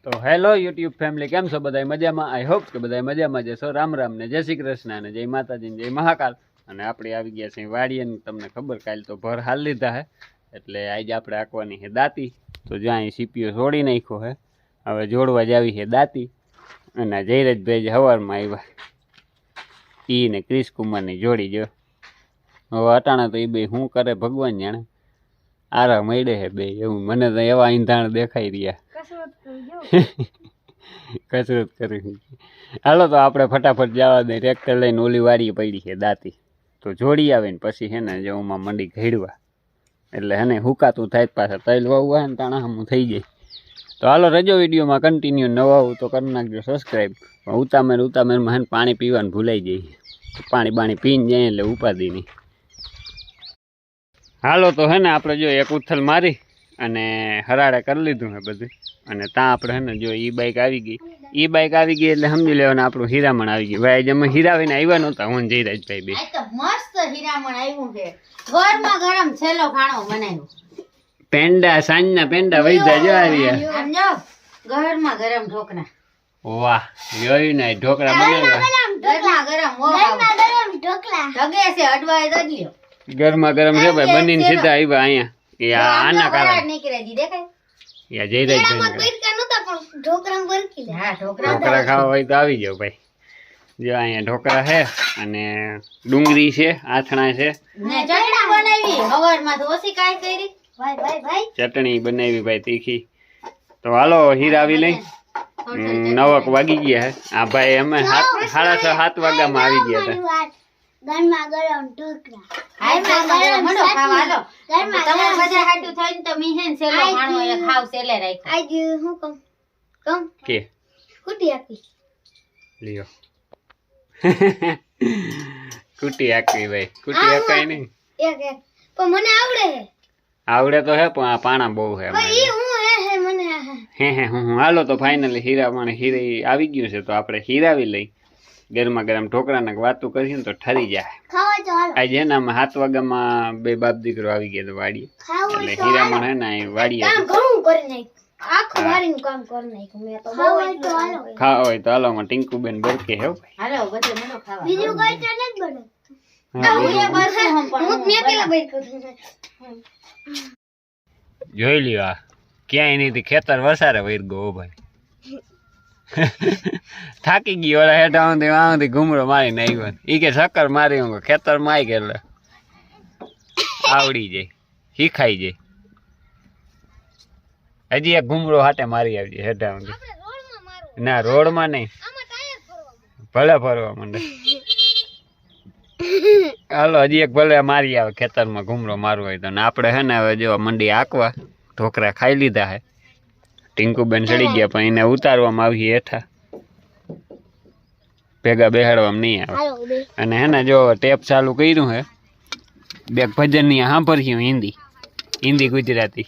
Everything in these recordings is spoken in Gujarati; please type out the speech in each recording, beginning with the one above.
તો હેલો યુટ્યુબ ફેમિલી, કેમ છો બધા મજામાં? આઈ હોપ કે બધા મજામાં જશો. રામ રામ ને જય શ્રી કૃષ્ણ ને જય માતાજી ને જય મહાકાલ. અને આપણે આવી ગયા છીએ વાડીએ. તમને ખબર, કાલ તો ભર હાલ લીધા હે, એટલે આજે આપણે આંકવાની છે દાંતી. તો જ્યાં સીપીઓ છોડી નાખ્યો હે, હવે જોડવા જ આવી છે દાંતી. અને જયરાજભાઈ સવારમાં આવ્યા, ઈ ને ક્રિશ કુમારની જોડી. જો હવે અટાણા તો એ બે શું કરે ભગવાન જાણે. આરા મળે છે બે, એવું મને તો એવા ઈંધાણ દેખાઈ રહ્યા. કસરત કરી. હાલો તો આપણે ફટાફટ જવા દઈએ. ટ્રેક્ટર લઈને ઓલી વાડી પડી છે દાંતી, તો જોડી આવે ને પછી છે ને જેમાં મંડી ઘેડવા, એટલે હે ને હુકાતું થાય પાછા તૈલ વાવવા ને તાણા હમું થઈ જાય. તો હાલો રજો વિડીયોમાં કન્ટિન્યુ. નવા આવું તો કરી નાખજો સબસ્ક્રાઈબ. ઉતામેરમાં હે ને પાણી પીવાનું ભૂલાઈ જાય. પાણી પીને જાય એટલે ઉપાધી નહીં. હાલો તો હે ને આપણે જો એક ઉથલ મારી અને હરાડે કરી લીધું હે બધું. અને ત્યાં આપણે હે ને જો ઈ બાઈક આવી ગઈ. ઈ બાઈક આવી ગઈ એટલે સમજી લેવાનું આપણું હીરામણ આવી ગયું. ભાઈ અમે હીરાવીને આવ્યા નહોતા, હું જયરાજભાઈ બે. મસ્ત હીરામણ આવ્યું છે. ગરમા ગરમ છેલ્લો ખાણો બનાવ્યો. પેંડા, સાંજના પેંડા વૈધા જો આવ્યા. ગરમા ગરમ ઢોકળા. વાહ, જોયું ને ઢોકળા બનાવ્યા. ગરમા ગરમ ઢોકળા. ઢગે છે અડવાય તો લ્યો. ગરમા ગરમ છે ભાઈ, બનીને સીધા આવ્યા અહીંયા. કે આના કારણે નીકળે જી દેખાય. યા જયરાજભાઈ ઢોકળા ખાવા હોય તો આવી જાવ ભાઈ. જો અહીંયા ઢોકળા છે અને ડુંગળી છે, આથણા છે, ચટણી બનાવી ભાઈ તીખી. તો હાલો હીરાવી લઈ. 9 વાગી ગયા હે. આ ભાઈ અમે 6:30 વાગ્યામાં આવી ગયા હતા. ગરમા ગરમ ઢોકળા. મંડો ખાવા હાલો. તમારે બધા હાટુ થઈને તો મીહેન સેલો ખાણો એ ખાવ સેલે રાખ્યો. આજ હું કમ કે કુટી આપી લ્યો. કુટી આકવી ભાઈ, કુટી આકાય નહીં. એક પણ મને આવડે તો હે, પણ આ પાણા બહુ હે. ઈ હું હે મને હે હું હાલો તો ફાઇનલી હીરામણ હીરે આવી ગયું છે. તો આપણે હીરાવી લઈ. ગરમા ગરમ ઢોકળાને વાતું કરીશું તો ઠરી જાય. ખાવા તો હાલો. આજે ને આમ 7 વાગ્યામાં બે બાપ દીકરો આવી ગયા વાડીએ. એટલે હીરામણ હે ને વાડીએ કામ ઘણું કરી નાખ્યું. આખું વાડીનું કામ કરી નાખ્યું મેં તો. ખાવા હોય તો હાલો. ટિંકુબેન બરકે હે ભાઈ. હાલો બધે મંડો ખાવા. બીજું કઈ તો નથી બને. જોઈ લ્યો, આ ક્યાંય નહીં ખેતર વસારે વૈર ગો ભાઈ. થાકી ગયો ઓલા હેઠા સુધી ઘૂમરો મારીને આવ્યો. ઈ કે ચક્કર મારી હું ખેતર માં આવી ગયેલો. આવડી જાય, શીખાઈ જાય. હજી એક ઘૂમરો હાથે મારી આવજે હેઠા સુધી. ના રોડમાં નહીં, ભલે ફરવા માંડે. હાલો હજી એક ભલે મારી આવે ખેતરમાં ઘૂમરો મારવો હોય તો. આપણે હે ને હવે જો મંડી આંકવા. ઢોકળા ખાઈ લીધા હે. ટિંકુબેન ચડી ગયા, પણ એને ઉતારવામાં આવી હેઠા. ભેગા બેહાડવામાં નહીં આવે. અને હે ને જો ટેપ ચાલુ કર્યું હે. બે ભજનની સાંભળ્યું, હિન્દી ગુજરાતી.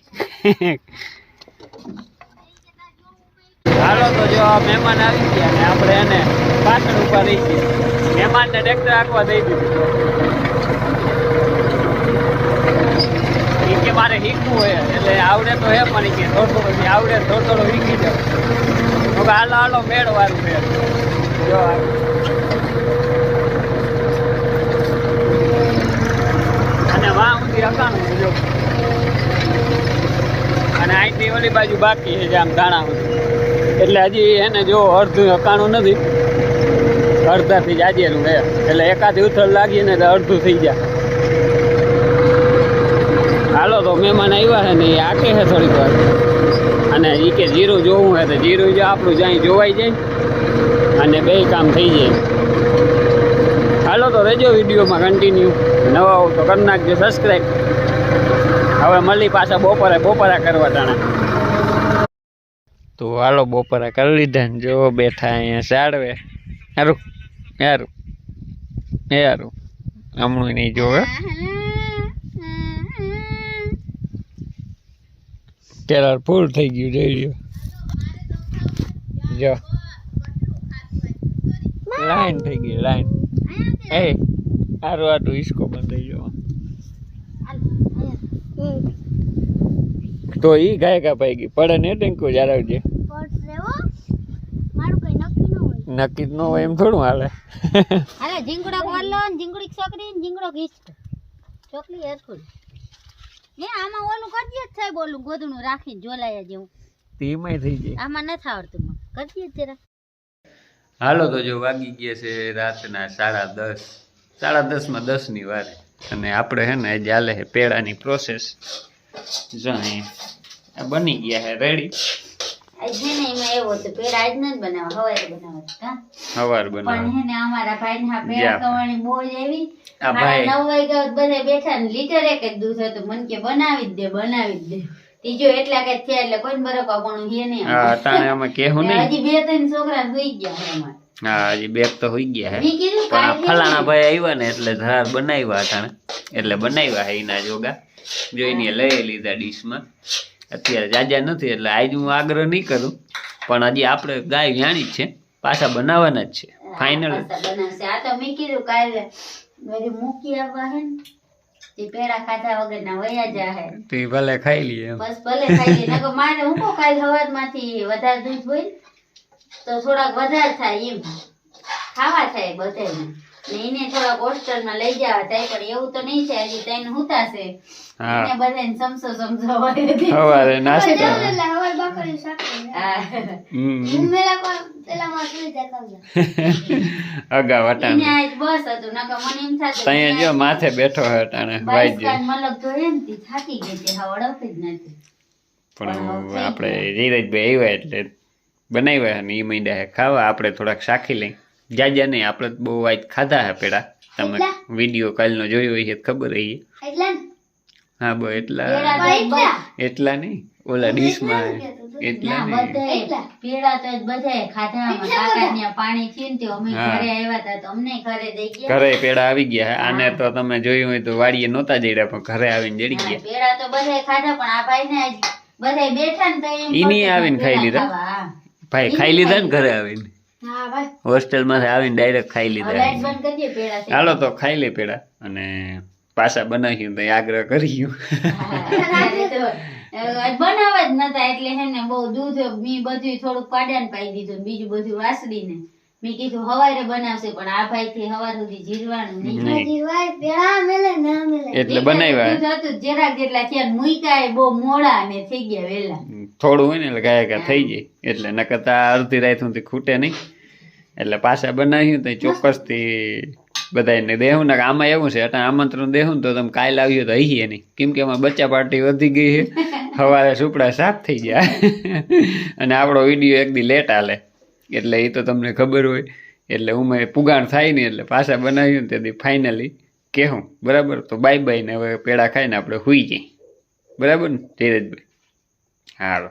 હાલો તો જો મહેમાન આવી ગયા ને આપણે એને પાછળ ઉભા રહી ગયા. મહેમાનને ટ્રેક્ટર આંકવા દઈ દીધું. કે મારે શીખવું હોય એટલે આવડે તો હે, પણ કે થોડું આવડે થોડો શીખી જાવ. હાલો હાલો મેળ વાળું છે. જો અને વાહ ઊંધી અકાણું જો. અને અહીંથી ઓલી બાજુ બાકી છે આમ ધાણા સુધી. એટલે હજી એને જો અડધું અકાણું નથી, અડધાથી જ આજેલું હે. એટલે એકાદી ઉથલ લાગીને અડધું થઈ જાય. હાલો તો મહેમાન આવ્યા છે ને એ આકે છે થોડીક વાર. અને એ કે જીરું જોવું છે તો જીરું જો આપણું જ્યાં જોવાઈ જાય અને બે કામ થઈ જાય. હાલો તો રહેજો વિડીયોમાં કન્ટિન્યુ. નવા આવું તો કરી નાખજો સબસ્ક્રાઈબ. હવે મળી પાછા બપોરા કરવા ટાણા. તો હાલો બપોરા કરી લીધા ને જો બેઠા અહીંયા સાડવે. સારું હમણું નહીં જોવે. ટેલર ફૂલ થઈ ગયું. જોઈ લ્યો, જો લાઈન થઈ ગઈ લાઈન. એ સારું આટલું હિસકો બંધ થઈ ગયો. તો ઈ ગાયકા પાઈ ગઈ પડે ને ટેન્કો જાળવજે. મારું કઈ નક્કી ન હોય. નક્કી જ ન હોય એમ થોડું હાલે. હાલે જીંગડો વાલો ને જીંગડી છોકરી ને જીંગડો ઘીચતો ચોકલી હરખું એ આમાં ઓલું કરજે જ થાય બોલું ગોદણું રાખીને જોલાયા જેવું તેમાંય થઈ જાય. આમાં નથી આવડતું મને કરજે જ જરા હાલો તો જો વાગી ગયા છે રાતના 10:30. 10:30 માં 10 ની વારે અને આપણે હે ને આજે હાલે છે પેડાની પ્રોસેસ. જો અહીંયા આ બની ગયા છે રેડી. આજ છે ને એમાં એવું હતું પેડા આજ નથી બનાવવા હવારે બનાવવા કા હવાર પણ બનાવ. હે ને અમારા ભાઈ ને પેડા કવાની બહુ જ એવી આ ભાઈ 9 વાગ્યા બધા બેઠા ને લીટર એક જ દૂધ હતું મને કે બનાવી જ દે ત્રીજો એટલા કે થયા એટલે કોઈ બરકવા પણ હે નહીં હા તાણે અમે કેવું નહીં. હજી 2-3 છોકરા સુઈ ગયા છે અમારે હા હજી બેગ તો હોઈ ગયા હે મેં કીધું પણ આ કાંઈ ફલાણા ભાઈ આવ્યા ને એટલે ધાર બનાવ્યા તાણે એટલે બનાવ્યા હે એના જોગા જોઈને લઈ લીધા ડીશમાં. અત્યારે જાજા નથી એટલે આજ હું આગ્રહ નહીં કરું પણ હજી આપણે ગાય વ્યાણી જ છે પાછા બનાવવાના જ છે ફાઇનલ. પાસ્તા બનાવશે આ તો મેં કીધું કાલે વળી મૂકી આવવા હે ને તે પેડા ખાધા વગર ના વયા જાહે તો ઈ ભલે ખાઈ લઈએ એમ. બસ ભલે ખાઈ લે નકર મારે હું કો કાલ સવારમાંથી વધારે દૂધ હોય તો થોડાક વધારે થાય એમ ખાવા થાય બધાને ને એને થોડાક હોસ્ટેલમાં લઈ જવા થાય પણ એવું તો નહીં છે હજી તઈને હુતાશે હા એને બધાને સમજો હોય સવારે નાસ્તા. એટલે હવાર બાકરી શાક હમ ઉમેલા પણ પેલામાં સુઈ જાય અગા એને વટાણ આજ બસ હતું નકર મને એમ થાતું ત્યાં જો માથે બેઠો હે ટાણે વાઈ બાઈસ મલક ધોયે ને તી થાકી ગઈ તે હવડપ જ નથી પણ આપણે ધીરજભાઈ આવ્યા એટલે બનાવ્યા ને એ માંડ્યા હે ખાવા. આપણે થોડાક શાખી લઈ જાજા નહીં આપણે તો બહુ આજ ખાધા હે પેડા. તમે વિડીયો કાલનો જોયો હોય તો ખબર રહી. એટલે હા બસ એટલા એટલા એટલા નહીં ઓલા ડીશમાં એટલા ના નહીં. બધાય પેડા તો બધાય ખાધા આમાં કાકા ત્યાં પાણી થયું ને તે અમે હા. ઘરે આવ્યા હતા તો અમને ઘરે દઈ ગયા ઘરે પેડા આવી ગયા હે. આને તો તમે જોયું હોય તો વાડીએ નહોતા જડ્યા પણ ઘરે આવીને જડી હા, ગયા. પેડા તો બધાય ખાધા પણ આ ભાઈ ને બધાય બેઠા ને તો એમ ઈ નહીં કરતું આવીને પેડા ખાઈ લીધા? ખાવા, હા. ભાઈ ખાઈ લીધા ને ઘરે આવીને હા ભાઈ હોસ્ટેલમાંથી આવીને ડાયરેક્ટ ખાઈ હવે લીધા. લાઈટ બંધ કરી દે પેડા થઈ હાલો તો ખાઈ લે પેડા અને પાછા બનાવ્યું તો આગ્રહ કર્યું. હા, અત્યારે તો, બનાવવા જ નતા એટલે હે ને બહુ દૂધ મેં બધું થોડુંક પાડ્યા ને પાઈ દીધું ને બીજું બધું વાસળી ને મેં કીધું હવારે બનાવશે પણ આ ભાઈ થી હવાર સુધી જીરવાનું નહીં નહીં. હજી ભાઈ પેલા મેલે ના મેલે એટલે બનાવ્યા દૂધ હતું જરાક જેટલા થયા ને મુઈકા એ બહુ મોડા ને થઈ ગયા વેલા થોડું હોય ને એટલે ગાય ગા થઈ જાય એટલે નકર તો આ અડધી રાત સુધી ખૂટે નહીં એટલે પાછા બનાવ્યું તો ચોક્કસથી બધાને દેવું ને આમાં એવું છે અટાણે આમંત્રણ દેવું ને તો તમે કાલ આવ્યો તો હઈએ નહીં કેમ કે આમાં બચ્ચા પાર્ટી વધી ગઈ છે. સવારે સુપડા સાફ થઈ જાય અને આપણો વિડીયો એક દી લેટ હાલે એટલે એ તો તમને ખબર હોય એટલે હું પુગાણ થાય નહીં એટલે પાછા બનાવ્યું ને તેથી ફાઇનલી કહેવું બરાબર. તો બાય બાય ને હવે પેડા ખાઈને આપણે હુઈ જઈએ બરાબર ને ધીરજભાઈ. હાલો.